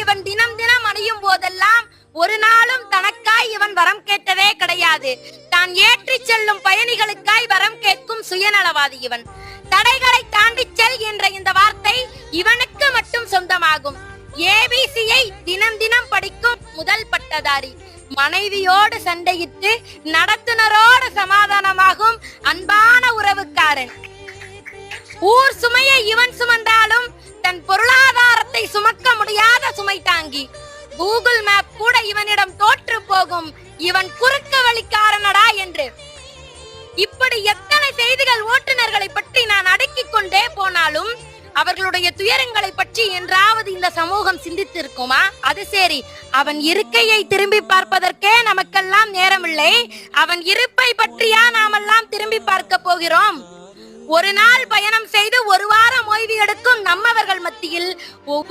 இவன் தினம் தினம் அணியும் போதெல்லாம் ஒரு நாளும் தனக்காய் இவன் வரம் கேட்டதே கிடையாது. தான் ஏற்றி செல்லும் பயணிகளுக்காய் வரம் கேட்கும் சுயநலவாதி இவன். தடைகளை தாண்டி செல் என்ற இந்த வார்த்தை இவனுக்கு மட்டும் சொந்தமாகும். ஏபிசியை தினம் தினம் படிக்கும் முதல் பட்டதாரி. மனைவியோடு சண்டையிட்டு நடத்துனரோடு சமாதானமாகும் அன்பான உறவுக்காரன். ஊர் சுமையை இவன் சுமந்தாலும் தன் பொருளாதாரத்தை சுமக்க முடியாத சுமை தாங்கி. கூகுள் மேப் கூட இவனிடம் தோற்று போகும் இவன் குறுக்க வழிக்காரனடா என்று. இப்படி எத்தனை செய்திகள் ஓட்டுநர்களை பற்றி நான் அடுக்கிக் கொண்டே போனாலும் அவர்களுடைய துயரங்களை பற்றி என்றாவது இந்த சமூகம் சிந்தித்திருக்குமா? அது சரி, அவன் இருக்கையை திரும்பி பார்ப்பதற்கே நமக்கெல்லாம் நேரமில்லை, அவன் இருப்பை பற்றியா நாமெல்லாம் திரும்பி பார்க்க போகிறோம்? ஒரு நாள் பயணம் செய்து ஒரு வாரம் ஓய்வு எடுக்கும் நம்மவர்கள் மத்தியில் ஒவ்வொரு